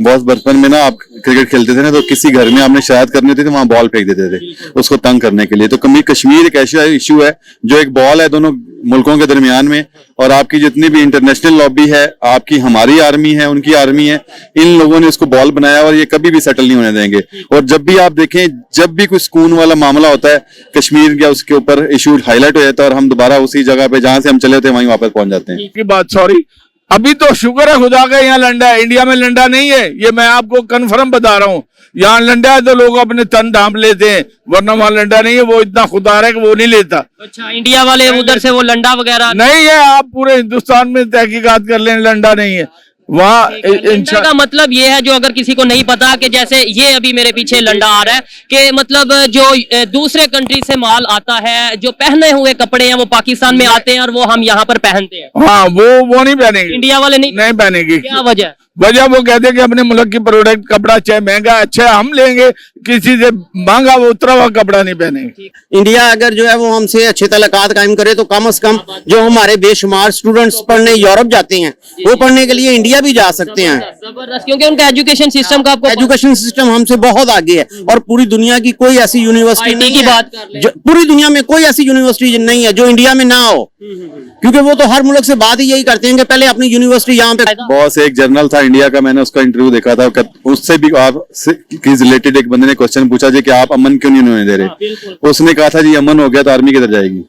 बहुत बचपन में ना आप क्रिकेट खेलते थे ना, तो किसी घर में आपने शरारत करनी होती थी, वहां बॉल फेंक देते थे उसको तंग करने के लिए। तो कश्मीर एक ऐसा इशू है जो एक बॉल है दोनों मुल्कों के दरमियान में, और आपकी जितनी भी इंटरनेशनल लॉबी है, आपकी हमारी आर्मी है, उनकी आर्मी है, इन लोगों ने इसको बॉल बनाया और ये कभी भी सेटल नहीं होने देंगे। और जब भी आप देखें, जब भी कोई सुकून वाला मामला होता है कश्मीर या उसके ऊपर इशू हाईलाइट हो जाता है और हम दोबारा उसी जगह पे जहां से हम चले होते हैं वहीं वापस पहुंच जाते हैं। की बात सॉरी, अभी तो शुक्र है खुदा का यहाँ लंडा है, इंडिया में लंडा नहीं है, ये मैं आपको कन्फर्म बता रहा हूँ। यहाँ लंडा है तो लोग अपने तन ढांप लेते हैं, वरना वहाँ लंडा नहीं है, वो इतना खुदार है कि वो नहीं लेता। अच्छा, इंडिया वाले उधर से वो लंडा वगैरह नहीं है, आप पूरे हिंदुस्तान में तहकीकात कर लें, लंडा नहीं है वहाँ। लंडा का मतलब ये है, जो अगर किसी को नहीं पता, कि जैसे ये अभी मेरे पीछे लंडा आ रहा है, कि मतलब जो दूसरे कंट्री से माल आता है, जो पहने हुए कपड़े हैं वो पाकिस्तान में आते हैं और वो हम यहाँ पर पहनते हैं। हाँ, वो नहीं पहनेंगे, इंडिया वाले नहीं पहनेंगे। क्या वजह? वजह वो कहते हैं कि अपने मुल्क की प्रोडक्ट कपड़ा चाहे महंगा अच्छा हम लेंगे, किसी से महंगा वो उतरा हुआ कपड़ा नहीं पहनेंगे। इंडिया अगर जो है वो हमसे अच्छे तल्लुकात कायम करे तो कम से कम जो हमारे बेशुमार स्टूडेंट्स पढ़ने यूरोप जाते हैं वो पढ़ने के लिए इंडिया भी जा सकते हैं। जबरदस्त, क्योंकि उनका एजुकेशन सिस्टम का आपको एजुकेशन सिस्टम हमसे बहुत आगे है, और पूरी दुनिया की कोई ऐसी यूनिवर्सिटी नहीं की है, बात कर ले। पूरी दुनिया में कोई ऐसी यूनिवर्सिटी नहीं है जो इंडिया में ना हो, क्योंकि वो तो हर मुल्क से बात ही यही करते हैं कि पहले अपनी यूनिवर्सिटी यहाँ पे। बॉस एक जर्नल था इंडिया का, मैंने उसका इंटरव्यू देखा था, उससे भी आप रिलेटेड एक बंदे ने क्वेश्चन पूछा जी कि आप अमन क्यों नहीं होने दे रहे, उसने कहा था जी अमन हो गया तो आर्मी किधर जाएगी।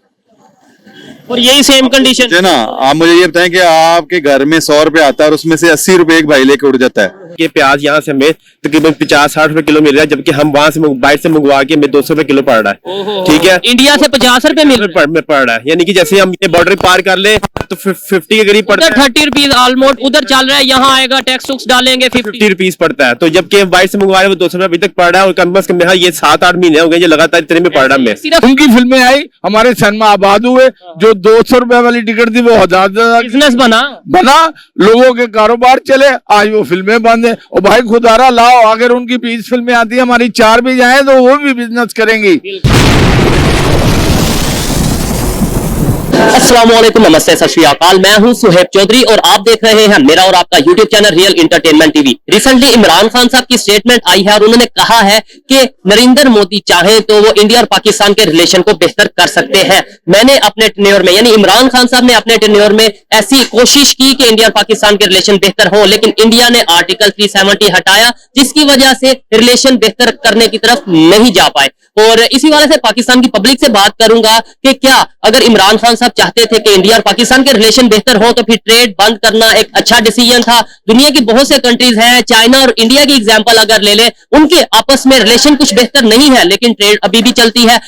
और यही सेम कंडीशन है ना। आप मुझे ये बताएं कि आपके घर में 100 रुपए आता है और उसमें से 80 रुपए एक भाई लेके उड़ जाता है। ये प्याज यहाँ से हमें तकरीबन 50-60 रुपए किलो मिल रहा है, जबकि हम वहाँ से बाहर से मंगवा के हमें 200 रुपए किलो पड़ रहा है। ठीक है, इंडिया से 50 रुपए मिल पड़ रहा है, यानी कि जैसे हम ये बॉर्डर पार कर ले तो 50 के करीब पड़ता है। 30 रुपीज ऑलमोस्ट उधर चल रहा है, यहाँ आएगा टैक्स टूक्स डालेंगे 50 रुपीज पड़ता है। तो जबकि बाहर से मंगवा रहे वो 200 रुपए अभी तक पड़ रहा है, और कम से कम ये 7-8 महीने हो गए ये लगातार इतने में पड़ रहा है। उनकी फिल्में आई, हमारे सिनेमा आबाद हुए, जो 200 रुपए वाली टिकट थी वो 1000 बिजनेस बना, लोगों के कारोबार चले, आज वो फिल्में बंद है। और भाई खुदारा लाओ, अगर उनकी 20 फिल्में आती है, हमारी 4 भी जाए तो वो भी बिजनेस करेंगी। अस्सलाम वालेकुम, नमस्ते, सत श्री अकाल। मैं हूं सुहेब चौधरी और आप देख रहे हैं मेरा और आपका YouTube channel real entertainment TV. Recently Imran Khan साहब की स्टेटमेंट आई है और उन्होंने कहा है कि नरेंद्र मोदी चाहे तो वो इंडिया और पाकिस्तान के रिलेशन को बेहतर कर सकते हैं। मैंने अपने टेन्योर में, यानी इमरान खान साहब ने अपने टेन्योर में ऐसी कोशिश की कि इंडिया और पाकिस्तान के रिलेशन बेहतर हो, लेकिन इंडिया ने आर्टिकल 370 हटाया, जिसकी वजह से रिलेशन बेहतर करने की तरफ नहीं जा पाए। और इसी वजह से पाकिस्तान की पब्लिक से बात करूंगा कि क्या अगर इमरान खान साहब चाहते थे कि इंडिया और पाकिस्तान के रिलेशन बेहतर हो तो फिर ट्रेड बंद करना एक अच्छा डिसीजन था। दुनिया की बहुत से कंट्रीज हैं, चाइना और इंडिया की एग्जांपल अगर ले ले, उनके आपस में रिलेशन कुछ बेहतर नहीं है, लेकिन ट्रेड अभी भी चलती है।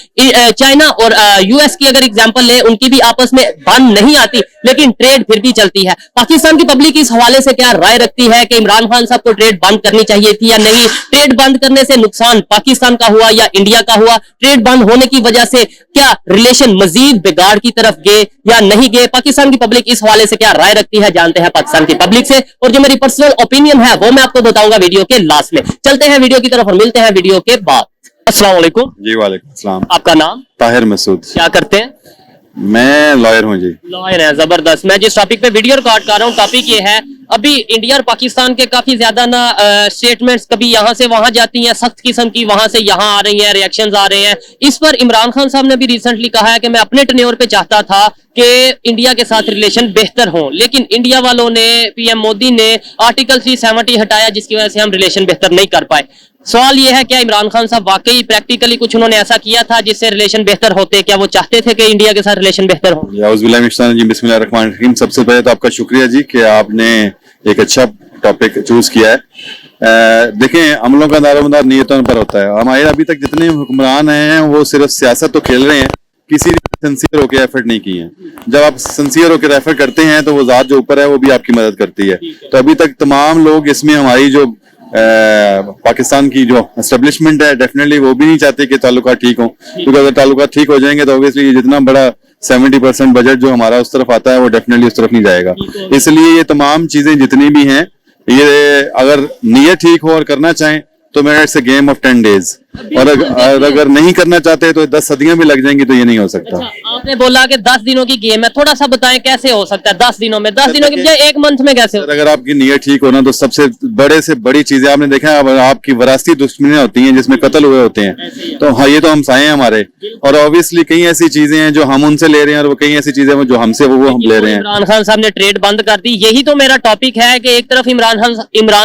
चाइना और यूएस की अगर एग्जांपल ले, उनकी भी आपस में बंद नहीं आती, लेकिन ट्रेड फिर भी चलती है। पाकिस्तान की पब्लिक इस हवाले से क्या राय रखती है कि इमरान खान साहब को ट्रेड बंद करनी चाहिए थी या नहीं? ट्रेड बंद करने से नुकसान पाकिस्तान का हुआ या इंडिया का हुआ? ट्रेड बंद होने की वजह से क्या रिलेशन मजीद बिगाड़ की तरफ गए या नहीं गए? पाकिस्तान की पब्लिक इस हवाले से क्या राय रखती है, जानते हैं पाकिस्तान की पब्लिक से। और जो मेरी पर्सनल ओपिनियन है वो मैं आपको बताऊंगा वीडियो के लास्ट में। चलते हैं वीडियो की तरफ और मिलते हैं वीडियो के बाद। अस्सलाम वालेकुम। जी वालेकुम अस्सलाम। आपका नाम? ताहिर मसूद। क्या करते हैं? मैं लॉयर हूँ जी। लॉयर है, जबरदस्त। मैं जिस टॉपिक पे वीडियो रिकॉर्ड कर रहा हूँ, टॉपिक ये है, अभी इंडिया और पाकिस्तान के काफी ज्यादा ना स्टेटमेंट्स कभी यहाँ से वहां जाती हैं, सख्त किस्म की, वहां से यहाँ आ रही हैं, रिएक्शंस आ रहे हैं। इस पर इमरान खान साहब ने भी रिसेंटली कहा है कि मैं अपने टेन्योर पे चाहता था कि इंडिया के साथ रिलेशन बेहतर हो, लेकिन इंडिया वालों ने, पीएम मोदी ने आर्टिकल 370 हटाया, जिसकी वजह से हम रिलेशन बेहतर नहीं कर पाए। सवाल यह है, क्या इमरान खान साहब वाकई प्रैक्टिकली कुछ उन्होंने ऐसा किया था जिससे रिलेशन बेहतर होते? क्या वो चाहते थे कि इंडिया के साथ रिलेशन बेहतर हो? बिस्मिल्लाहिर्रहमानिर्रहीम। सबसे पहले तो आपका शुक्रिया जी कि आपने एक अच्छा टॉपिक चूज किया है। देखें, अमलों का दारोमदार नीयतों पर होता है। हमारे अभी तक जितने हुक्मरान हैं वो सिर्फ सियासत तो खेल रहे हैं, किसी ने सिंसियर होकर एफर्ट नहीं की है। जब आप सिंसियर होकर एफर्ट करते हैं तो वो जात जो ऊपर है वो भी आपकी मदद करती है। तो अभी तक तमाम लोग इसमें, हमारी जो पाकिस्तान की जो एस्टेब्लिशमेंट है, डेफिनेटली वो भी नहीं चाहते कि ताल्लुकात ठीक हो, क्योंकि अगर ताल्लुकात ठीक हो जाएंगे तो ऑब्वियसली जितना बड़ा 70% बजट जो हमारा उस तरफ आता है वो डेफिनेटली उस तरफ नहीं जाएगा। इसलिए ये तमाम चीजें जितनी भी हैं, ये अगर नीयत ठीक हो और करना चाहें तो मेरा it's a game of 10 days। और अगर नहीं करना चाहते तो 10 सदियां भी लग जाएंगी, तो ये नहीं हो सकता। अच्छा, आपने बोला कि 10 दिनों की गेम है, थोड़ा सा बताएं कैसे हो सकता है 10 दिनों में? 10 दिनों की बजाय 1 मंथ में कैसे हो? अगर आपकी नीयत ठीक हो ना, तो सबसे बड़े से बड़ी चीजें आपने देखा है, आपकी विरासती दुश्मनियां होती हैं जिसमें कत्ल हुए होते हैं, तो हाँ ये तो हमसाए हैं हमारे, और ऑब्वियसली कई ऐसी चीजें हैं जो हम उनसे ले रहे हैं, और वो कई ऐसी चीजें हैं जो हमसे वो हम ले रहे हैं। इमरान खान साहब ने ट्रेड बंद कर दी, यही तो मेरा टॉपिक है कि एक तरफ इमरान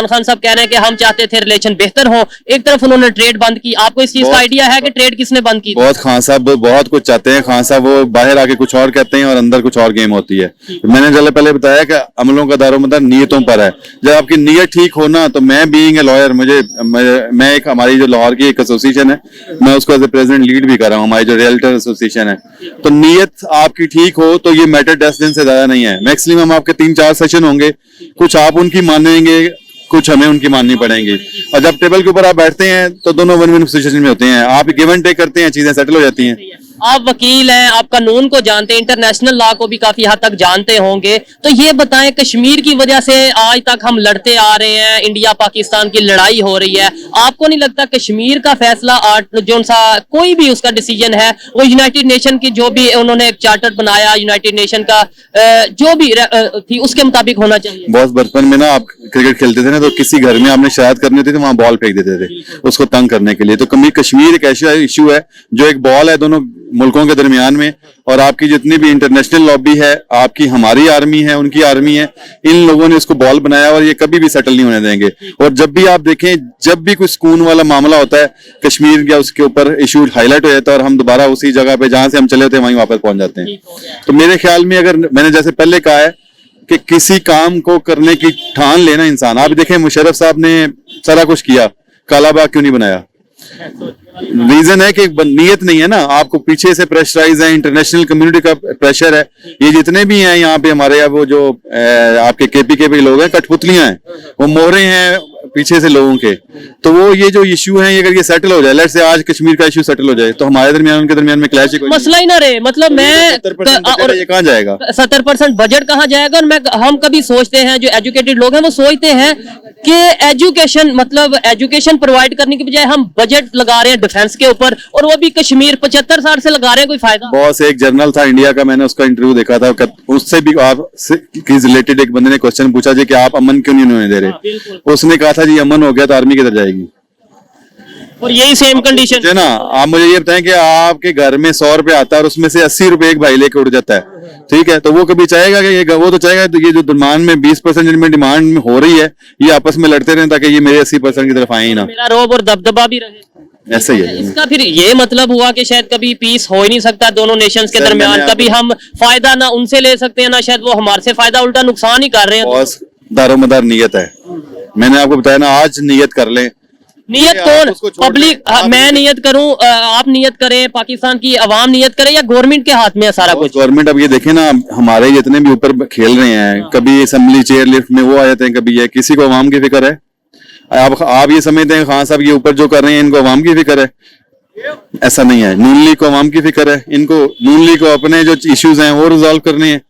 खान साहब कह रहे हैं कि हम चाहते थे रिलेशन बेहतर हो, एक तरफ उन्होंने ट्रेड बंद की। आपको इस चीज का आइडिया है कि ट्रेड किसने बंद की? बहुत खान साहब बहुत कुछ चाहते हैं, खान साहब वो बाहर आके कुछ और कहते हैं और अंदर कुछ और गेम होती है। मैंने जब पहले बताया कि अमलों का दारोमदार नियतों पर है। जब आपकी नियत ठीक हो ना, तो मैं बीइंग ए लॉयर, मैं एक हमारी जो लाहौर की एक एसोसिएशन है, मैं उसको एज ए प्रेसिडेंट लीड भी कर रहा हूँ, हमारी जो रियल्टर एसोसिएशन है। तो नियत आपकी ठीक हो तो ये मैटर 10 दिन से ज्यादा नहीं है। मैक्सिमम आपके 3-4 सेशन होंगे, कुछ आप उनकी मानेंगे, कुछ हमें उनकी माननी पड़ेंगी, और जब टेबल के ऊपर आप बैठते हैं तो दोनों विन विन सिचुएशन में होते हैं। आप गिव एंड टेक करते हैं, चीजें सेटल हो जाती हैं। आप वकील हैं, आप कानून को जानते हैं, इंटरनेशनल लॉ को भी काफी हद तक जानते होंगे, तो ये बताएं कश्मीर की वजह से आज तक हम लड़ते आ रहे हैं, इंडिया पाकिस्तान की लड़ाई हो रही है। आपको नहीं लगता कश्मीर का फैसला जो सा कोई भी उसका डिसीजन है वो यूनाइटेड नेशन की जो भी उन्होंने एक चार्टर बनाया यूनाइटेड नेशन का जो भी थी उसके मुताबिक होना चाहिए? बहुत बचपन में ना आप क्रिकेट खेलते थे ना, तो किसी घर में आपने शरारत करनी होती थी, वहां बॉल फेंक देते थे उसको तंग करने के लिए। तो कश्मीर एक ऐसा इशू है जो एक बॉल है दोनों मुल्कों के दरमियान में, और आपकी जितनी भी इंटरनेशनल लॉबी है, आपकी हमारी आर्मी है, उनकी आर्मी है, इन लोगों ने इसको बॉल बनाया और ये कभी भी सेटल नहीं होने देंगे। और जब भी आप देखें, जब भी कोई सुकून वाला मामला होता है कश्मीर या उसके ऊपर इशू हाईलाइट हो जाता है और हम दोबारा उसी जगह पे जहां से हम चले होते हैं वहीं वापस पहुंच जाते हैं। तो मेरे ख्याल में, अगर मैंने जैसे पहले कहा है कि किसी काम को करने की ठान लेना इंसान, आप देखें मुशर्रफ साहब ने सारा कुछ किया, काला बाग क्यों नहीं बनाया? रीजन है कि नीयत नहीं है ना, आपको पीछे से प्रेशराइज है, इंटरनेशनल कम्युनिटी का प्रेशर है। ये जितने भी हैं यहाँ पे हमारे, वो जो आपके केपीके पे लोग हैं, कठपुतलियां हैं, वो मोहरे हैं पीछे से लोगों के। तो वो ये जो इशू है, अगर ये सेटल हो जाए, लेट्स से आज कश्मीर का इशू सेटल हो जाए, तो हमारे दरमियान उनके दरमियान में क्लैश मसला ही ना रहे। मतलब मैं 70% ये कहाँ जाएगा? 70% बजट कहाँ जाएगा? और हम कभी सोचते हैं, जो एजुकेटेड लोग हैं वो सोचते हैं कि एजुकेशन प्रोवाइड करने की बजाय हम बजट लगा रहे हैं डिफेंस के ऊपर, और वो भी कश्मीर 75 साल से लगा रहे हैं, कोई फायदा? बॉस एक जर्नल था इंडिया का, मैंने उसका इंटरव्यू देखा था, उससे भी आप रिलेटेड एक बंदे ने क्वेश्चन पूछा जी कि आप अमन क्यों नहीं होने दे रहे? उसने कहा था जी अमन हो गया तो आर्मी किधर जाएगी? और यही सेम कंडीशन है ना। आप मुझे ये बताएं कि आपके घर में 100 रुपए आता है और उसमें से 80 रुपए एक भाई लेके उड़ जाता है, ठीक है, तो वो कभी चाहेगा कि वो तो चाहेगा तो ये जो डिमांड में 20% जिनमें डिमांड हो रही है, ये आपस में लड़ते रहे ताकि ये मेरे 80% की तरफ आए ही ना, मेरा रोब और दबदबा भी रहे। ऐसे ही है। इसका फिर ये मतलब हुआ कि शायद कभी पीस हो ही नहीं सकता दोनों नेशंस के दरमियान, कभी हम फायदा ना उनसे ले सकते हैं, ना शायद वो हमारे से फायदा, उल्टा नुकसान ही कर रहे हैं। बॉस दारोमदार नियत है, मैंने आपको बताया ना, आज नियत कर लें। नियत कौन? पब्लिक? मैं नियत करूं, आप नियत करें, पाकिस्तान की आवाम नियत करे, या गवर्नमेंट के हाथ में है सारा कुछ? गवर्नमेंट, अब ये देखें ना, हमारे जितने भी ऊपर खेल रहे हैं, कभी असेंबली चेयर लिफ्ट में वो आ जाते हैं, कभी ये, किसी को आवाम की फिक्र है? आप ये समझते हैं खान साहब ये ऊपर जो कर रहे हैं इनको आवाम की फिक्र है? ऐसा नहीं है। नून लीग को आवाम की फिक्र है, इनको नून लीग को अपने जो इश्यूज हैं वो रिजॉल्व करने हैं,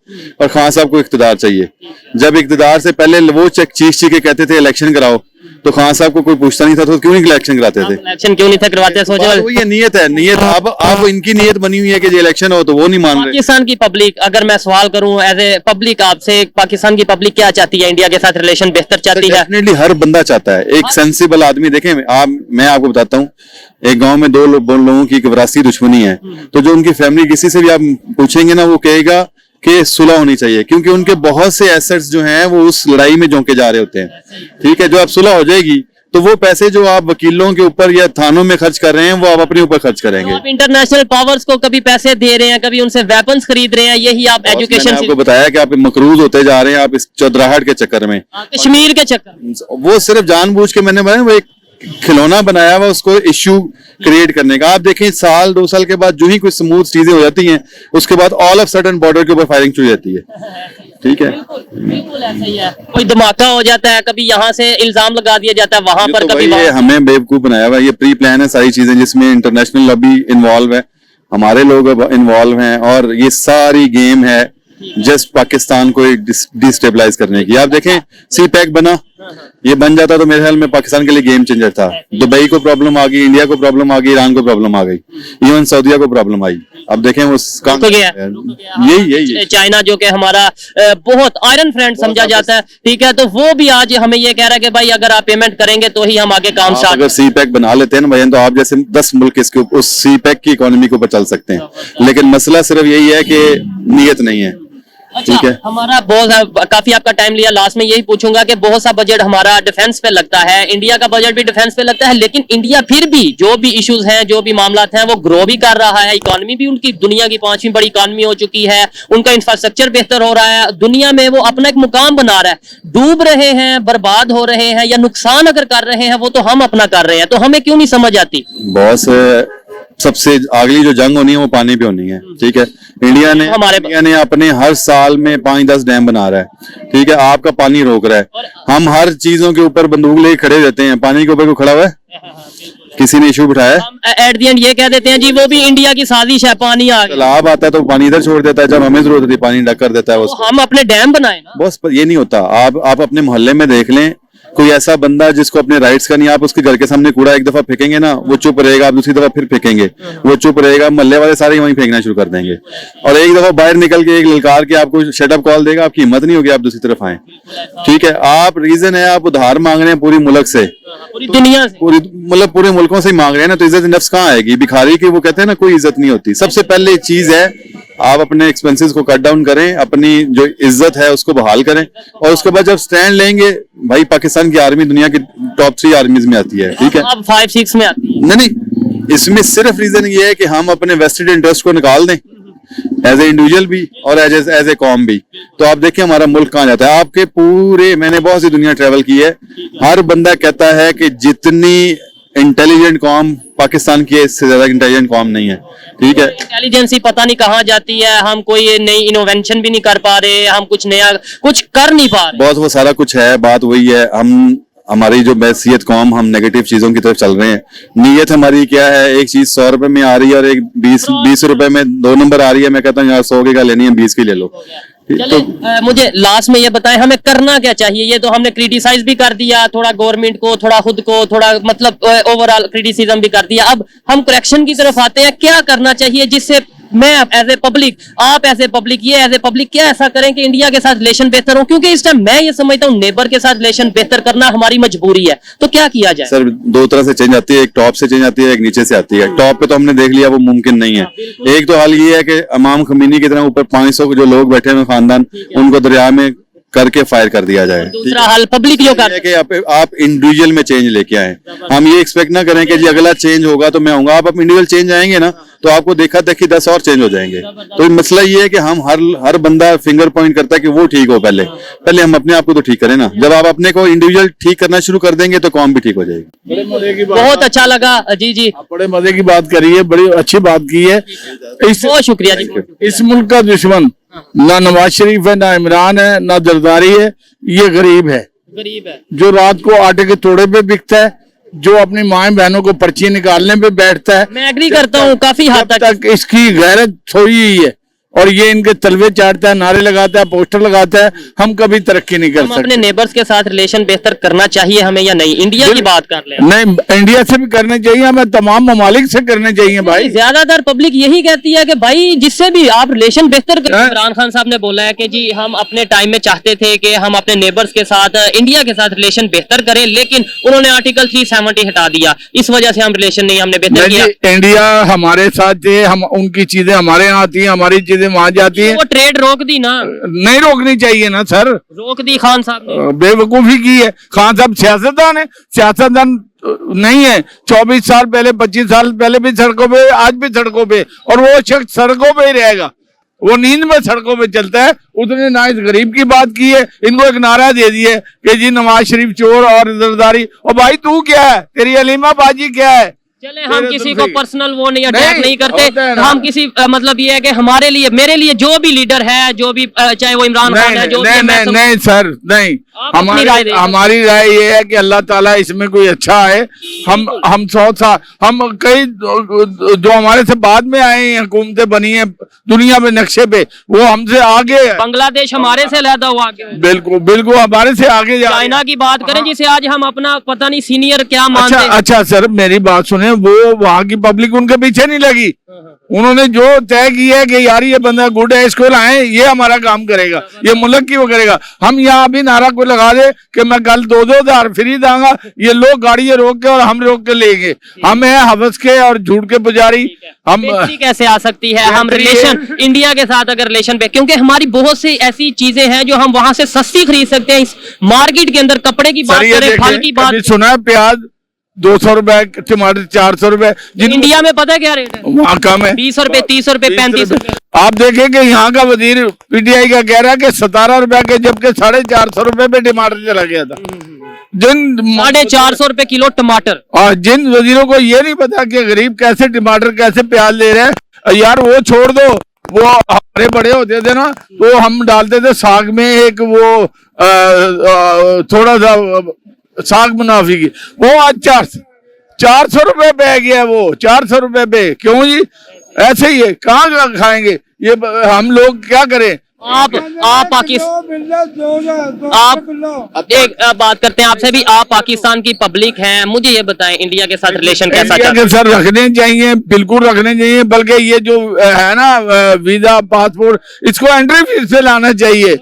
और खान साहब को इख्तिदार चाहिए। जब इख्तिदार से पहले वो चीख के कहते थे इलेक्शन कराओ, तो खान साहब को कोई पूछता नहीं था, तो क्यों नहीं इलेक्शन कराते थे? इलेक्शन क्यों नहीं था करवाते? सोचो ये नियत है, नियत। अब इनकी नियत बनी हुई है कि इलेक्शन हो, तो वो नहीं मान रहे। पाकिस्तान की पब्लिक, अगर मैं सवाल करूं एज ए पब्लिक आपसे, पाकिस्तान की पब्लिक क्या चाहती है? इंडिया के साथ रिलेशन बेहतर चाहती है? डेफिनेटली हर बंदा चाहता है। एक सेंसिबल आदमी, देखें मैं आपको बताता हूँ, एक गांव में दो लोगों की विरासती दुश्मनी है, तो जो उनकी फैमिली किसी से भी आप पूछेंगे ना, वो कहेगा कि सुलह होनी चाहिए, क्योंकि उनके बहुत से एसेट्स जो हैं वो उस लड़ाई में झोंके जा रहे होते हैं, ठीक है। जो आप सुलह हो जाएगी तो वो पैसे जो आप वकीलों के ऊपर या थानों में खर्च कर रहे हैं वो आप अपने ऊपर खर्च करेंगे। तो आप इंटरनेशनल पावर्स को कभी पैसे दे रहे हैं, कभी उनसे वेपन्स खरीद रहे हैं, यही आप एजुकेशन? मैंने आपको बताया कि आप मकरूज होते जा रहे हैं, आप इस चौधराहट के चक्कर में, कश्मीर के चक्कर। वो सिर्फ जानबूझ के मैंने बताया, वो एक खिलौना बनाया हुआ उसको इश्यू क्रिएट करने का। आप देखें 1-2 साल के बाद जो ही कुछ स्मूथ चीजें हो जाती हैं, उसके बाद ऑल ऑफ सडन बॉर्डर के ऊपर फायरिंग शुरू हो जाती है, ठीक है। बिल्कुल ऐसा ही है, कोई धमाका हो जाता है, कभी यहाँ से इल्जाम लगा दिया जाता है वहां पर, कभी ये हमें बेवकूफ बनाया हुआ है। ये प्री प्लान है सारी चीजें, जिसमें इंटरनेशनल लॉबी इन्वॉल्व है, हमारे लोग इन्वॉल्व हैं, और ये सारी गेम है जस्ट पाकिस्तान को डिस्टेबलाइज करने की। आप देखें सी पैक बना, ये बन जाता तो मेरे ख्याल में पाकिस्तान के लिए गेम चेंजर था। दुबई को प्रॉब्लम आ गई, इंडिया को प्रॉब्लम आ गई, ईरान को प्रॉब्लम आ गई, इवन सऊदीया को प्रॉब्लम आई। अब देखें वो रुक गया। यही चाइना जो कि हमारा बहुत आयरन फ्रेंड समझा जाता है, ठीक है, तो वो भी आज हमें ये कह रहा है कि भाई अगर आप पेमेंट करेंगे तो ही हम आगे काम स्टार्ट। अगर सी पैक बना लेते हैं ना भाई, तो आप जैसे 10 मुल्क इसके उस सी पैक की इकोनॉमी के ऊपर चल सकते हैं। लेकिन मसला सिर्फ यही है कि नीयत नहीं है। अच्छा, ठीक है, हमारा बहुत काफी आपका टाइम लिया, लास्ट में यही पूछूंगा कि बहुत सा बजट हमारा डिफेंस पे लगता है, इंडिया का बजट भी डिफेंस पे लगता है, लेकिन इंडिया फिर भी जो भी इश्यूज हैं, जो भी मामला हैं, वो ग्रो भी कर रहा है। इकोनॉमी भी उनकी दुनिया की 5वीं बड़ी इकोनॉमी हो चुकी है, उनका इंफ्रास्ट्रक्चर बेहतर हो रहा है, दुनिया में वो अपना एक मुकाम बना रहा है। डूब रहे हैं, बर्बाद हो रहे हैं या नुकसान अगर कर रहे हैं वो तो हम अपना कर रहे हैं, तो हमें क्यों नहीं समझ आती? बॉस सबसे अगली जो जंग होनी है वो पानी पे होनी है। ठीक है, इंडिया ने अपने हर साल में 5-10 डैम बना रहा है। ठीक है, आपका पानी रोक रहा है। हम हर चीजों के ऊपर बंदूक लेके खड़े रहते हैं, पानी के ऊपर कोई खड़ा हुआ है? किसी ने इशू उठाया? एट द एंड ये कह देते हैं जी वो भी इंडिया की साजिश है, पानी आ गया, तालाब आता है तो पानी इधर छोड़ देता है, जब हमें जरूरत होती है पानी डक कर देता है तो उसको। हम अपने डैम बनाए ना। बस ये नहीं होता। आप अपने मोहल्ले में देख लें, कोई ऐसा बंदा जिसको अपने राइट्स का नहीं, आप उसके घर के सामने कूड़ा एक दफा फेंकेंगे ना, वो चुप रहेगा, आप दूसरी दफा फिर फेंकेंगे, वो चुप रहेगा, मोहल्ले वाले सारे वहीं फेंकना शुरू कर देंगे। और एक दफा बाहर निकल के एक ललकार के आपको शटअप कॉल देगा, आपकी हिम्मत नहीं होगी आप दूसरी तरफ आए। ठीक है, आप रीजन है आप उधार मांग रहे हैं पूरी मुल्क से, पूरी दुनिया से, पूरे मुल्कों से ही मांग रहे हैं ना, तो इज्जत नफ्स कहाँ आएगी? भिखारी की वो कहते हैं ना, कोई इज्जत नहीं होती। सबसे पहले चीज है आप अपने एक्सपेंसेस को कट डाउन करें, अपनी जो इज्जत है उसको बहाल करें, और उसके बाद जब स्टैंड लेंगे, भाई पाकिस्तान की आर्मी दुनिया की टॉप 3 आर्मीज में आती है। ठीक है, अब 5-6 में आती है। नहीं, इसमें सिर्फ रीजन ये है कि हम अपने वेस्टेड इंटरेस्ट को निकाल दें, एज ए इंडिविजुअल भी और एज ए कॉम भी। तो आप देखिए हमारा मुल्क कहाँ जाता है। आपके पूरे, मैंने बहुत सी दुनिया ट्रेवल की है, हर बंदा कहता है कि जितनी इंटेलिजेंट कॉम पाकिस्तान की है, इससे ज्यादा इंटेलिजेंट कॉम नहीं है। ठीक है, इंटेलिजेंसी पता नहीं कहाँ जाती है, हम कोई नई इनोवेशन भी नहीं कर पा रहे, हम कुछ नया कुछ कर नहीं पा रहे। बहुत वो सारा कुछ है, बात वही है, हमारी जो बैसियत कॉम, हम नेगेटिव चीजों की तरफ चल रहे हैं। नीयत हमारी क्या है? एक चीज 100 रुपए में आ रही है और एक 20 रुपए में 2 नंबर आ रही है। मैं कहता हूँ यार 100 की का लेनी है, 20 की ले लो। चलिए, मुझे लास्ट में ये बताएं हमें करना क्या चाहिए? ये तो हमने क्रिटिसाइज भी कर दिया, थोड़ा गवर्नमेंट को, थोड़ा खुद को, थोड़ा मतलब ओवरऑल क्रिटिसिज्म भी कर दिया। अब हम करेक्शन की तरफ आते हैं, क्या करना चाहिए जिससे मैं एज ए पब्लिक, आप एज ए पब्लिक, ये एज ए पब्लिक क्या ऐसा करें कि इंडिया के साथ रिलेशन बेहतर हो? क्योंकि इस टाइम मैं ये समझता हूँ नेबर के साथ रिलेशन बेहतर करना हमारी मजबूरी है, तो क्या किया जाए? सर 2 तरह से चेंज आती है, एक टॉप से चेंज आती है, एक नीचे से आती है। टॉप पे तो हमने देख लिया वो मुमकिन नहीं है। एक तो हाल ये है कि इमाम खमीनी की तरह ऊपर 500 जो लोग बैठे हुए खानदान, उनको दरिया में करके फायर कर दिया जाए। दूसरा हाल पब्लिक जो कर कि आप इंडिविजुअल में चेंज लेके आए। हम ये एक्सपेक्ट ना करें कि जी अगला चेंज होगा तो मैं आऊंगा। आप इंडिविजुअल चेंज आएंगे ना तो आपको देखा देखी 10 और चेंज हो जाएंगे। तो मसला ये है कि हम हर बंदा फिंगर पॉइंट करता है कि वो ठीक हो, पहले हम अपने आप को तो ठीक करें ना। जब आप अपने को इंडिविजुअल ठीक करना शुरू कर देंगे तो कौम भी ठीक हो जाएगी। बहुत अच्छा लगा जी। जी, बड़े मजे की बात करी है, बड़ी अच्छी बात की है। बहुत शुक्रिया जी। इस मुल्क का दुश्मन ना नवाज शरीफ है, ना इमरान है, ना जरदारी है, ये गरीब है। गरीब है जो रात को आटे के तोड़े पे बिकता है, जो अपनी माए बहनों को पर्ची निकालने पे बैठता है। मैं एग्री करता हूँ काफी हद तक इसकी गैरत थोड़ी ही है, और ये इनके तलवे चाटता है, नारे लगाता है, पोस्टर लगाता है। हम कभी तरक्की नहीं कर सकते। अपने नेबर्स के साथ रिलेशन बेहतर करना चाहिए हमें या नहीं? इंडिया की बात कर ले। नहीं, इंडिया से भी करने चाहिए, हमें तमाम ममालिक से करने चाहिए भाई। ज्यादातर पब्लिक यही कहती है कि भाई जिससे भी आप रिलेशन बेहतर करें। इमरान खान साहब ने बोला है कि जी हम अपने टाइम में चाहते थे कि हम अपने नेबर्स के साथ, इंडिया के साथ रिलेशन बेहतर करें, लेकिन उन्होंने आर्टिकल 370 हटा दिया, इस वजह से हम रिलेशन नहीं हमने बेहतर किया। इंडिया हमारे साथ थे, हम उनकी चीजें हमारे यहाँ आती है, हमारी चीजें वहां जाती है। वो ट्रेड रोक दी ना? नहीं रोकनी चाहिए ना सर, रोक दी खान साहब ने। बेवकूफी की है। खान साहब सियासतदान है, सियासतदान नहीं है। 24 साल पहले, 25 साल पहले भी सड़कों पे, आज भी सड़कों पे, और वो शख्स सड़कों पे ही रहेगा। वो नींद में सड़कों पे चलता है। उसने ना इस गरीब की बात की है, इनको एक नारा दे दिया कि जी नवाज शरीफ चोर और जरदारी। और भाई तू क्या है? तेरी अलीमा बाजी क्या है? चले हम तेरे किसी तरफ को से- पर्सनल वो नहीं अटैक नहीं करते, होता है ना। हम किसी मतलब ये है कि हमारे लिए मेरे लिए जो भी लीडर है, जो भी चाहे वो इमरान खान है, जो भी है, मैं नहीं सब- नहीं सर नहीं, आप अपनी राय दें। हमारी राय ये है कि अल्लाह ताला इसमें कोई अच्छा है। हम 100 साल हम कई जो हमारे से बाद में आए हैं, हुकूमतें बनी हैं दुनिया में नक्शे पे, वो हमसे आगे है। बांग्लादेश हमारे से लहदा हुआ आगे है। बिल्कुल बिल्कुल हमारे से आगे जा रहे हैं। चाइना की बात करें जिसे आज हम अपना पता नहीं सीनियर क्या मानते अच्छा हैं। अच्छा सर मेरी बात सुने, वो वहाँ की पब्लिक उनके पीछे नहीं लगी। उन्होंने जो तय किया है कि यार ये बंदा गुड है, इसको लाएं, ये हमारा काम करेगा, ये मुल्क की वो करेगा। हम यहाँ अभी नारा को लगा दे कि मैं कल 2-2 हज़ार फ्री दूंगा, ये लोग गाड़ी रोक के और हम रोक के लेंगे। हम है हवस के और झूठ के पुजारी। हम बेइज्जती कैसे आ सकती है? हम रिलेशन इंडिया के साथ अगर रिलेशन पे, क्योंकि हमारी बहुत सी ऐसी चीजें हैं जो हम वहां से सस्ती खरीद सकते हैं। इस मार्केट के अंदर कपड़े की बात सर ये करें, फल की देखें, बात, कभी सुना है प्याज 200 रुपए, टमाटर 400 रुपए, इंडिया में पता है क्या रेट है? वहाँ कम है 20 रुपए, 30 रुपए, 35 रुपए। आप देखें कि यहाँ का वजीर पीटीआई का कह रहा है कि 17 रुपए के, जबकि 450 रुपए पे टमाटर चला गया था। जिन 450 रुपए किलो टमाटर। और जिन वजीरों को ये नहीं पता कि गरीब कैसे टमाटर कैसे प्याज ले रहे हैं, यार वो छोड़ दो। वो हमारे बड़े होते थे ना, तो हम डालते थे साग में एक वो थोड़ा सा साग मुनाफी की, वो आज 400 रुपए पे गया। वो 400 रुपए पे क्यों जी? ऐसे ही है, कहाँ खाएंगे ये हम लोग, क्या करें? आप पाकिस्तान, आप एक बात करते हैं आपसे भी, आप पाकिस्तान की पब्लिक हैं, मुझे ये बताएं इंडिया के साथ रिलेशन कैसा इंडिया चल रहा के सर रखने चाहिए, बिल्कुल रखने चाहिए। बल्कि ये जो है ना वीजा पासपोर्ट, इसको एंट्री फीस पे लाना चाहिए।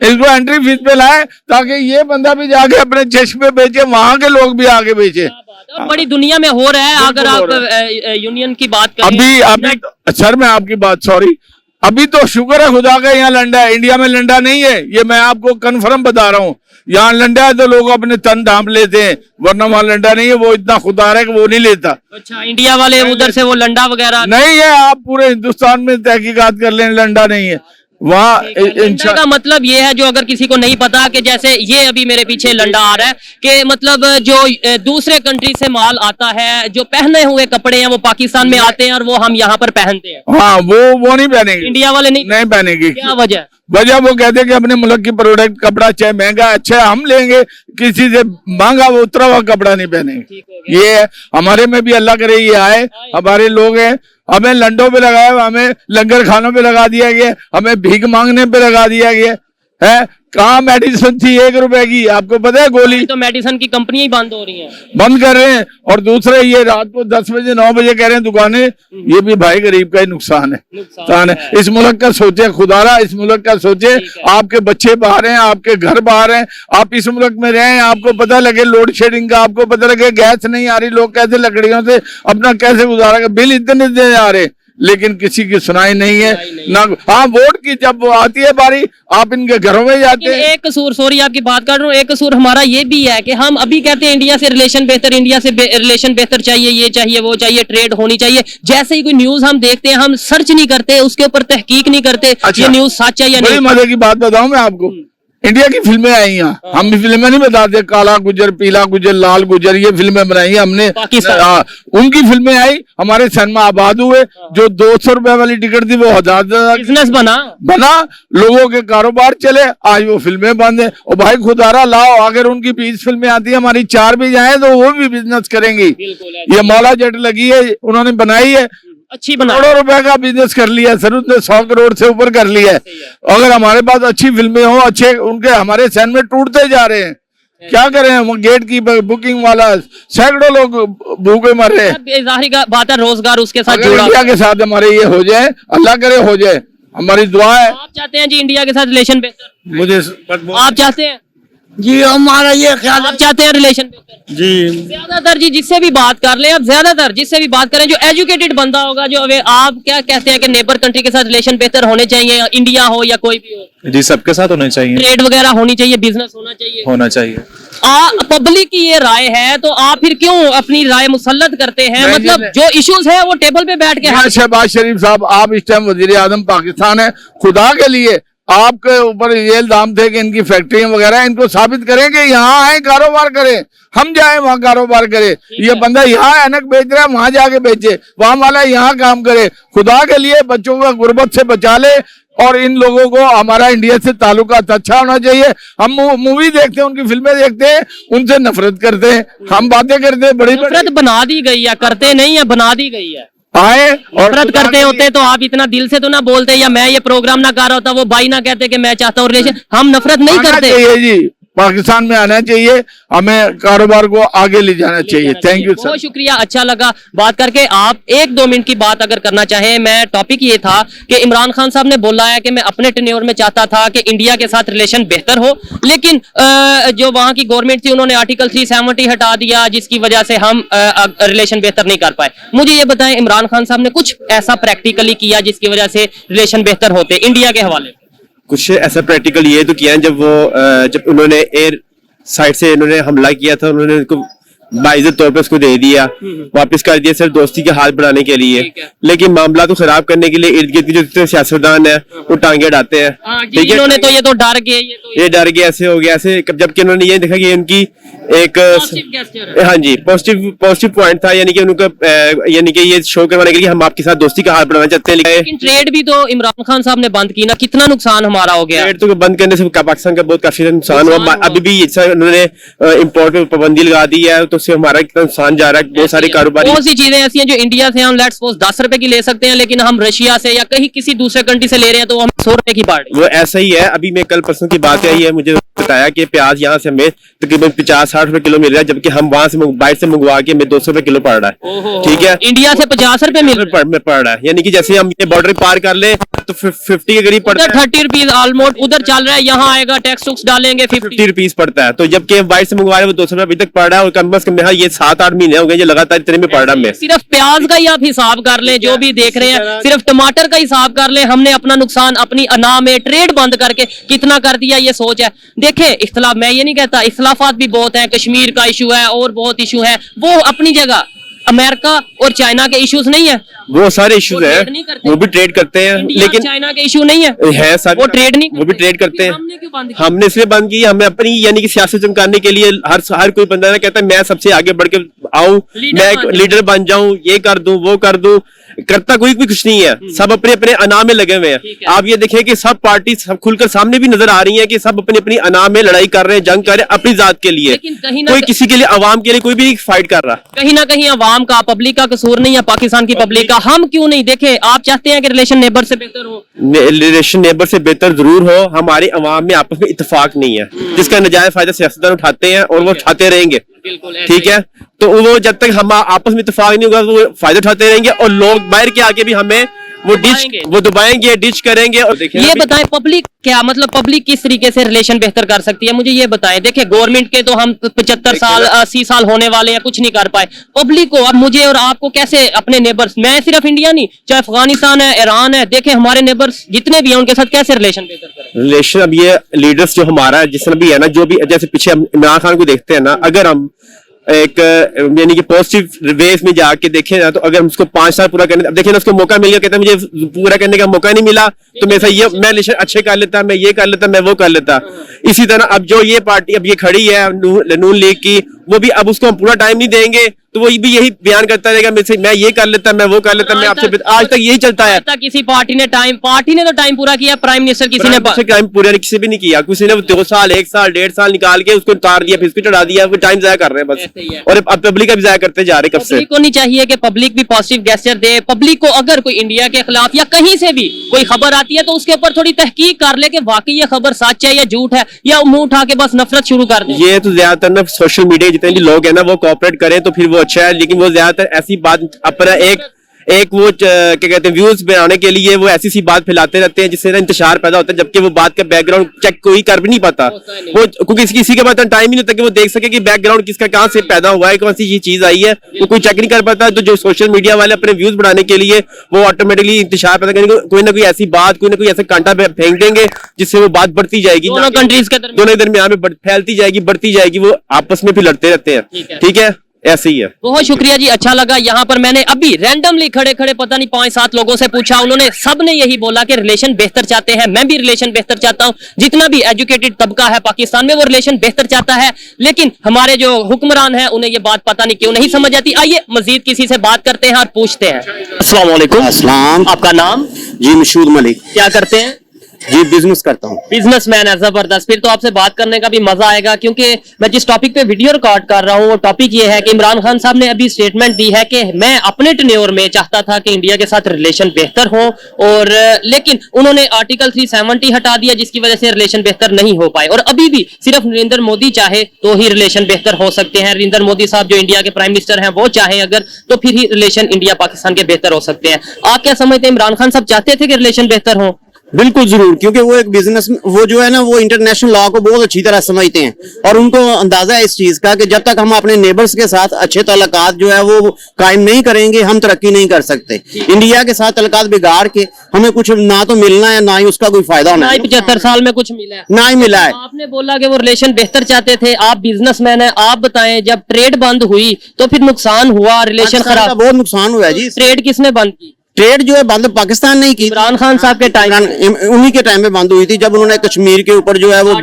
इसको एंट्री फीस पे लाए ताकि ये बंदा भी जाके अपने चश्मे बेचे, वहां के लोग भी आगे बेचे। है? बड़ी दुनिया में हो रहा है। अगर आप यूनियन की बात करें, अभी सर मैं आपकी बात, सॉरी, अभी तो शुक्र है खुदा का यहाँ लंडा है, इंडिया में लंडा नहीं है, ये मैं आपको कन्फर्म बता रहा हूँ। यहाँ लंडा है तो लोग अपने तन ढांप लेते हैं, वरना वहाँ लंडा नहीं है। वो इतना खुदा है कि वो नहीं लेता। अच्छा, इंडिया वाले उधर से वो लंडा वगैरह नहीं है, आप पूरे हिंदुस्तान में तहकीकात कर लें, लंडा नहीं है वहाँ। लंडा का मतलब ये है, जो अगर किसी को नहीं पता, कि जैसे ये अभी मेरे पीछे लंडा आ रहा है, कि मतलब जो दूसरे कंट्री से माल आता है, जो पहने हुए कपड़े हैं वो पाकिस्तान में आते हैं और वो हम यहाँ पर पहनते हैं। हाँ वो नहीं पहनेंगे, इंडिया वाले नहीं पहनेंगे। क्या वजह? वजह वो कहते हैं कि अपने मुल्क की प्रोडक्ट कपड़ा चाहे महंगा अच्छा हम लेंगे, किसी से महंगा वो उतरा हुआ कपड़ा नहीं पहनेंगे। ये है, हमारे में भी अल्लाह करे ये आए, हमारे लोग हैं, हमें लंडों पे लगाया, हमें लंगर खानों पे लगा दिया गया, हमें भीख मांगने पे लगा दिया गया है। कहाँ मेडिसिन थी 1 रुपए की, आपको पता है? गोली तो मेडिसिन की कंपनियां ही बंद हो रही हैं, बंद कर रहे हैं। और दूसरे ये रात को 10 बजे 9 बजे कह रहे हैं दुकानें, ये भी भाई गरीब का ही नुकसान है। इस मुल्क का सोचे खुदारा, इस मुल्क का सोचे। आपके बच्चे बाहर हैं, आपके घर बाहर हैं, आप इस मुल्क में रहें, आपको पता लगे लोड शेडिंग का, आपको पता लगे गैस नहीं आ रही, लोग कैसे लकड़ियों से अपना कैसे गुजारा, बिल इतने देने आ रहे, लेकिन किसी की सुनाई नहीं है ना। हाँ, वोट की जब वो आती है बारी, आप इनके घरों में जाते हैं। एक कसूर, सॉरी आपकी बात कर रहा हूँ, एक कसूर हमारा ये भी है कि हम अभी कहते हैं इंडिया से रिलेशन बेहतर, इंडिया से रिलेशन बेहतर चाहिए, ये चाहिए वो चाहिए, ट्रेड होनी चाहिए। जैसे ही कोई न्यूज हम देखते हैं, हम सर्च नहीं करते, उसके ऊपर तहकीक नहीं करते, ये न्यूज सच है या नहीं। बड़ी मजे की बात बताऊं मैं आपको, इंडिया की फिल्में आई यहाँ, हम भी फिल्में नहीं बताते, काला गुजर, पीला गुजर, लाल गुजर, ये फिल्में बनाई हमने। उनकी फिल्में आई, हमारे सिनेमा आबाद हुए। जो 200 रुपए वाली टिकट थी वो 1000 बिजनेस बना, लोगों के कारोबार चले। आज वो फिल्में बंद है। और भाई खुदारा लाओ, अगर उनकी 20 फिल्में आती है, हमारी 4 भी जाए तो वो भी बिजनेस करेंगी। ये मौला जट लगी है, उन्होंने बनाई है, अच्छी बना, करोड़ों रुपए का बिजनेस कर लिया सर, उसने 100 करोड़ से ऊपर कर लिया है। अगर हमारे पास अच्छी फिल्में हो, अच्छे उनके, हमारे सैन में टूटते जा रहे हैं, क्या करें हम? गेट की बुकिंग वाला सैकड़ों लोग भूखे मर रहे हैं। जाहिर बात है, रोजगार उसके साथ अगर जुड़ा। इंडिया के साथ हमारे ये हो जाए, अल्लाह करे हो जाए, हमारी दुआ है। आप चाहते हैं जी इंडिया के साथ रिलेशन बेहतर? मुझे आप चाहते हैं जी, हमारा ये ख्याल आप चाहते हैं रिलेशन बेहतर? जी, ज्यादातर जी जिससे भी बात कर ले, अब ज्यादातर जिससे भी बात करें, जो एजुकेटेड बंदा होगा, जो आप क्या कहते हैं कि नेबर कंट्री के साथ रिलेशन बेहतर होने चाहिए, इंडिया हो या कोई भी हो? जी, सबके साथ होने चाहिए, ट्रेड वगैरह होनी चाहिए, बिजनेस होना चाहिए। पब्लिक की ये राय है, तो आप फिर क्यों अपनी राय मुसल्लत करते हैं? नहीं, मतलब नहीं। जो इश्यूज है वो टेबल पे बैठ के शहबाज शरीफ साहब, आप इस टाइम वजीर आजम पाकिस्तान है, खुदा के लिए आपके ऊपर ये इल्जाम थे कि इनकी फैक्ट्रियां वगैरह, इनको साबित करें कि यहाँ आए कारोबार करें, हम जाए वहां कारोबार करें। ये बंदा यहाँ ऐनक बेच रहा है, वहां जाके बेचे, वहां वाला यहाँ काम करे। खुदा के लिए बच्चों को गुर्बत से बचा ले, और इन लोगों को हमारा इंडिया से ताल्लुकात अच्छा होना चाहिए। हम मूवी देखते हैं, उनकी फिल्में देखते हैं, उनसे नफरत करते हैं, हम बातें करते हैं बड़ी बड़ी। नफरत बना दी गई है, करते नहीं है, बना दी गई है। आए और नफरत करते होते तो आप इतना दिल से तो ना बोलते, या मैं ये प्रोग्राम ना कर रहा होता, वो भाई ना कहते कि मैं चाहता हूँ रिलेशन। हम नफरत नहीं आना करते। चाहिए जी, पाकिस्तान में आना चाहिए, हमें कारोबार को आगे ले जाना चाहिए। Thank you sir. बहुत शुक्रिया, अच्छा लगा बात करके। आप 1-2 मिनट की बात अगर करना चाहें। मैं टॉपिक ये था कि इमरान खान साहब ने बोला है कि मैं अपने टेन्योर में चाहता था कि इंडिया के साथ रिलेशन बेहतर हो, लेकिन जो वहां की गवर्नमेंट थी उन्होंने आर्टिकल 370 हटा दिया, जिसकी वजह से हम रिलेशन बेहतर नहीं कर पाए। मुझे ये बताएं, इमरान खान साहब ने कुछ ऐसा प्रैक्टिकली किया जिसकी वजह से रिलेशन बेहतर होते इंडिया के हवाले? कुछ ऐसा प्रैक्टिकल ये तो किया है, जब उन्होंने एयर साइड से इन्होंने हमला किया था, उन्होंने उनको बाइज्जत तौर पर उसको दे दिया, वापस कर दिया सिर्फ दोस्ती के हाथ बढ़ाने के लिए। लेकिन मामला तो खराब करने के लिए इर्द गिर्द जो जितने सियासतदान है वो टांगे अड़ाते हैं। ठीक है, इन्होंने तो ये तो डर गए, ये डर गए, ऐसे हो गया, ऐसे। जबकि उन्होंने ये देखा कि इनकी एक हाँ जी पॉजिटिव पॉइंट था, यानी कि उनका यानी कि ये शो करवाने के लिए हम आपके साथ दोस्ती का हाथ बढ़ाना चाहते हैं। लेकिन ट्रेड भी तो इमरान खान साहब ने बंद की ना, कितना नुकसान हमारा हो गया। ट्रेड तो बंद करने से पाकिस्तान का बहुत काफी नुकसान हुआ। अभी भी उन्होंने इम्पोर्ट पे पाबंदी लगा दी है, तो उससे हमारा कितना नुकसान जा रहा है। बहुत सारे कारोबारी, बहुत सी चीजें ऐसी हैं जो इंडिया से हम लेट्स सपोज 10 रुपए की ले सकते हैं, लेकिन हम रशिया से या कहीं किसी दूसरे कंट्री से ले रहे हैं तो हम 100 रुपए की पड़ रही है। वो ऐसा ही है। अभी मैं कल परसों की बात है, मुझे बताया कि प्याज यहाँ से हमें तकरीबन 50-60 रुपए किलो मिल रहा है, जबकि हम वहां से बाहर से मंगवा के हमें 200 रुपए किलो पड़ रहा है। ठीक है, इंडिया से 50 रुपए मिल पड़ रहा है। यानी कि जैसे हम ये बॉर्डर पार कर ले तो 50 के करीब पड़ता है। 30 रुपीज ऑलमोस्ट उधर चल रहा है, यहाँ आएगा टैक्स टुक्स डालेंगे 50 रुपीज पड़ता है। तो जबकि बाहर से मंगवा रहे वो 200 रुपए अभी तक पड़ रहा है, और कम से कम ये 7-8 महीने हो गए ये लगातार इतने में पड़ रहा है। सिर्फ प्याज का ही आप हिसाब कर लें, जो भी देख रहे हैं, सिर्फ टमाटर का हिसाब कर लें, हमने अपना नुकसान अपनी अना में ट्रेड बंद करके कितना कर दिया, ये सोच है। देखे इख्तलाफ, मैं ये नहीं कहता, इख्तलाफात भी बहुत है, कश्मीर का इशू है और बहुत इशू है, वो अपनी जगह। अमेरिका और चाइना के इश्यूज नहीं है, वो सारे इश्यूज हैं, वो भी ट्रेड करते हैं, लेकिन चाइना के इशू नहीं है सारे, वो ट्रेड नहीं, वो भी ट्रेड करते हैं। हमने क्यों बंद किया? हमने इसलिए बंद की, हमें अपनी यानी कि सियासत चमकाने के लिए हर कोई बंदा ना कहता है मैं सबसे आगे बढ़ के आऊं, मैं एक लीडर बन जाऊं, ये कर दूं वो कर दूं, करता कोई भी कुछ नहीं है। सब अपने अपने अना में लगे हुए हैं। आप ये देखें कि सब पार्टी सब खुलकर सामने भी नजर आ रही है कि सब अपनी अपनी अना में लड़ाई कर रहे हैं, जंग कर रहे हैं अपनी जात के लिए। कोई किसी के लिए, अवाम के लिए कोई भी नहीं फाइट कर रहा। कहीं ना कहीं अवाम का, पब्लिक का कसूर नहीं है, पाकिस्तान की पब्लिक का। हम क्यों नहीं देखे? आप चाहते हैं कि रिलेशन नेबर से बेहतर हो, रिलेशन नेबर से बेहतर जरूर हो, हमारे अवाम में आपस में इत्तेफाक नहीं है, जिसका नजायज फायदा सियासतदान उठाते हैं और वो उठाते रहेंगे। ठीक है, तो वो जब तक हम आपस में इत्तेफाक नहीं होगा वो फायदा उठाते रहेंगे, और लोग बाहर के आके भी हमें वो दबाएंगे, डिच करेंगे। और ये बताएं पब्लिक क्या, मतलब पब्लिक किस तरीके से रिलेशन बेहतर कर सकती है, मुझे ये बताएं। देखिए गवर्नमेंट के तो हम 75 साल 80 साल होने वाले हैं, कुछ नहीं कर पाए। पब्लिक को, अब मुझे और आपको कैसे अपने नेबर्स, मैं सिर्फ इंडिया नहीं, चाहे अफगानिस्तान है, ईरान है, देखें हमारे नेबर्स जितने भी हैं उनके साथ कैसे रिलेशन बेहतर करें। रिलेशन, अब ये लीडर्स जो हमारा जिस भी है ना, जो भी जैसे पीछे हम इमरान खान को देखते हैं ना, अगर हम एक यानी कि पॉजिटिव वेव में जाके देखें ना, तो अगर उसको 5 साल पूरा करने, अब देखिए ना उसको मौका मिल गया, कहता है मुझे पूरा करने का मौका नहीं मिला, तो मेरे साथ ये मैं रिलेशन अच्छे कर लेता, मैं ये कर लेता, मैं वो कर लेता। इसी तरह अब जो ये पार्टी अब ये खड़ी है नून लीग की, वो भी अब उसको हम पूरा टाइम नहीं देंगे, तो वो भी यही बयान करता रहेगा मैं ये कर लेता, मैं वो कर लेता, मैं आपसे। आज तक यही चलता है। किसी पार्टी ने तो टाइम पूरा किया, प्राइम मिनिस्टर किसी ने टाइम पूरा किसी भी नहीं किया, किसी ने 2 साल 1 साल 1.5 साल निकाल के उसको उतार दिया, फिर उसको चढ़ा दिया, वो टाइम जाया कर रहे हैं बस। और अब पब्लिक का भी जाया करते जा रहे। कब से पब्लिक को नहीं चाहिए कि पब्लिक भी पॉजिटिव गेस्चर दे। पब्लिक को अगर कोई इंडिया के खिलाफ या कहीं से भी कोई खबर आती है तो उसके ऊपर थोड़ी तहकीक कर ले कि वाकई ये खबर सच है या झूठ है, या मुंह उठा के बस नफरत शुरू कर दे। ये तो ज्यादातर ना सोशल मीडिया जितने भी लोग हैं ना, वो कोऑपरेट करें तो फिर वो अच्छा है, लेकिन वो ज्यादातर ऐसी बात अपना एक वो क्या कहते हैं व्यूज बनाने के लिए वो ऐसी सी बात फैलाते रहते हैं जिससे ना इंतशार पैदा होता है, जबकि वो बात का बैकग्राउंड चेक कोई कर भी नहीं पाता। वो क्योंकि किसी के पास टाइम ही नहीं होता कि वो देख सके कि बैकग्राउंड किसका कहाँ से पैदा हुआ है, कौन सी ये चीज आई है, वो कोई चेक नहीं कर पाता। तो जो सोशल मीडिया वाले अपने व्यूज बढ़ाने के लिए वो ऑटोमेटिकली इंतशार पैदा करेंगे, कोई ना कोई ऐसी बात, कोई ना कोई ऐसा कांटा फेंक देंगे जिससे वो बात बढ़ती जाएगी, दोनों कंट्रीज के दरमियान में फैलती जाएगी, बढ़ती जाएगी, वो आपस में भी लड़ते रहते हैं। ठीक है, ऐसे ही है। बहुत शुक्रिया जी, अच्छा लगा। यहाँ पर मैंने अभी रैंडमली खड़े खड़े पता नहीं 5-7 लोगों से पूछा, उन्होंने सब ने यही बोला कि रिलेशन बेहतर चाहते हैं। मैं भी रिलेशन बेहतर चाहता हूँ, जितना भी एजुकेटेड तबका है पाकिस्तान में वो रिलेशन बेहतर चाहता है, लेकिन हमारे जो हुक्मरान हैं उन्हें ये बात पता नहीं क्यों नहीं समझ आती। आइए मजीद किसी से बात करते हैं और पूछते हैं। अस्सलाम वालेकुम। अस्सलाम। आपका नाम? जी मशहूद मलिक। क्या करते हैं? जी बिजनेस करता हूँ। बिजनेसमैन है, जबरदस्त। फिर तो आपसे बात करने का भी मजा आएगा, क्योंकि मैं जिस टॉपिक पे वीडियो रिकॉर्ड कर रहा हूँ वो टॉपिक ये है कि इमरान खान साहब ने अभी स्टेटमेंट दी है कि मैं अपने टेन्योर में चाहता था कि इंडिया के साथ रिलेशन बेहतर हो, और लेकिन उन्होंने आर्टिकल 370 हटा दिया, जिसकी वजह से रिलेशन बेहतर नहीं हो पाए। और अभी भी सिर्फ नरेंद्र मोदी चाहे तो ही रिलेशन बेहतर हो सकते हैं। नरेंद्र मोदी साहब जो इंडिया के प्राइम मिनिस्टर हैं वो चाहे अगर, तो फिर ही रिलेशन इंडिया पाकिस्तान के बेहतर हो सकते हैं। आप क्या समझते हैं, इमरान खान साहब चाहते थे कि रिलेशन बेहतर हो? बिल्कुल जरूर, क्योंकि वो एक बिजनेस, वो जो है ना वो इंटरनेशनल लॉ को बहुत अच्छी तरह समझते हैं और उनको अंदाजा है इस चीज का कि जब तक हम अपने नेबर्स के साथ अच्छे ताल्लुकात जो है वो कायम नहीं करेंगे हम तरक्की नहीं कर सकते। इंडिया के साथ ताल्लुकात बिगाड़ के हमें कुछ ना तो मिलना है ना ही उसका कोई फायदा होना ना ही है। 75 साल में कुछ मिला है, ना ही मिला है। आपने बोला कि वो रिलेशन बेहतर चाहते थे, आप बिजनेसमैन हैं, आप बताएं जब ट्रेड बंद हुई तो फिर नुकसान हुआ, रिलेशन पाकिस्तान का खराब। बहुत नुकसान हुआ है जी। ट्रेड किसने बंद की? ट्रेड जो है बंद पाकिस्तान नहीं की, इमरान खान साहब के टाइम उन्हीं के टाइम में बंद हुई थी जब उन्होंने कश्मीर के ऊपर जो है वो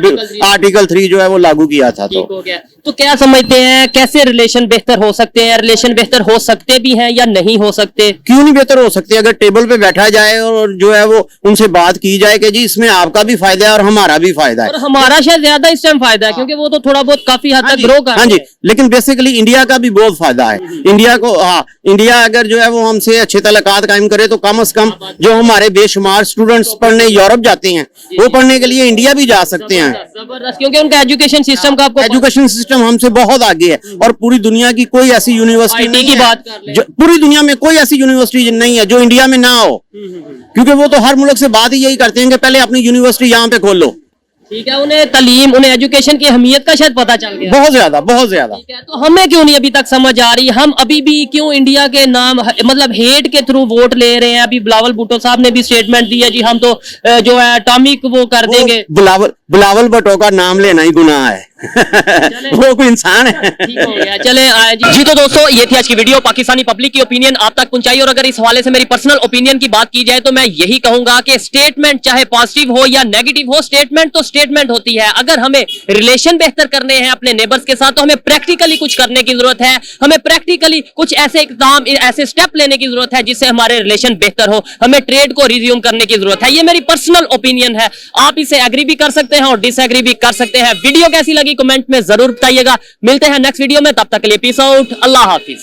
आर्टिकल 3 जो है वो लागू किया था। ठीक हो गया। तो क्या समझते हैं कैसे रिलेशन बेहतर हो सकते हैं? रिलेशन बेहतर हो सकते भी हैं या नहीं हो सकते? क्यों नहीं बेहतर हो सकते? अगर टेबल पे बैठा जाए और जो है वो उनसे बात की जाए कि जी इसमें आपका भी फायदा है और हमारा भी फायदा है। और हमारा शायद ज्यादा इस टाइम फायदा है, क्योंकि वो तो थोड़ा बहुत काफी हद तक ग्रो कर हाँ जी, रहे हैं। लेकिन बेसिकली इंडिया का भी बहुत फायदा है। इंडिया को, हाँ, इंडिया अगर जो है वो हमसे अच्छे ताल्लुकात कायम करे तो कम से कम जो हमारे बेशुमार स्टूडेंट्स पढ़ने यूरोप जाते हैं वो पढ़ने के लिए इंडिया भी जा सकते हैं। जबरदस्त, क्योंकि उनका एजुकेशन सिस्टम का आपको एजुकेशन सिस्टम हमसे बहुत आगे है और पूरी दुनिया की कोई ऐसी यूनिवर्सिटी IT नहीं की है बात कर लें। पूरी दुनिया में कोई ऐसी यूनिवर्सिटी नहीं है जो इंडिया में ना हो, क्योंकि वो तो हर मुल्क से बात ही यही करते हैं कि पहले अपनी यूनिवर्सिटी यहाँ पे खोलो। ठीक है, उन्हें तालीम, उन्हें एजुकेशन की अहमियत का शायद पता चल गया। बहुत ज्यादा, बहुत ज्यादा। ठीक है, तो हमें क्यों नहीं अभी तक समझ आ रही? हम अभी भी क्यों इंडिया के नाम, मतलब हेट के थ्रू वोट ले रहे हैं? अभी बिलावल भुट्टो साहब ने भी स्टेटमेंट दिया जी हम तो जो है एटॉमिक वो कर देंगे। बिलावल भुट्टो का नाम लेना ही गुनाह है। वो कोई इंसान है। ठीक हो गया, चले जी। तो दोस्तों ये थी आज की वीडियो, पाकिस्तानी पब्लिक की ओपिनियन आप तक पहुंचाई। और अगर इस हवाले से मेरी पर्सनल ओपिनियन की बात की जाए तो मैं यही कहूंगा कि स्टेटमेंट चाहे पॉजिटिव हो या नेगेटिव हो, स्टेटमेंट तो स्टेटमेंट होती है। अगर हमें रिलेशन बेहतर करने हैं अपने नेबर्स के साथ तो हमें प्रैक्टिकली कुछ करने की जरूरत है। हमें प्रैक्टिकली कुछ ऐसे इकदाम, ऐसे स्टेप लेने की जरूरत है जिससे हमारे रिलेशन बेहतर हो। हमें ट्रेड को रिज्यूम करने की जरूरत है। ये मेरी पर्सनल ओपिनियन है, आप इसे एग्री भी कर सकते हैं और डिसएग्री भी कर सकते हैं। वीडियो कैसी लगी कमेंट में जरूर बताइएगा। मिलते हैं नेक्स्ट वीडियो में, तब तक के लिए पीस आउट, अल्लाह हाफिज।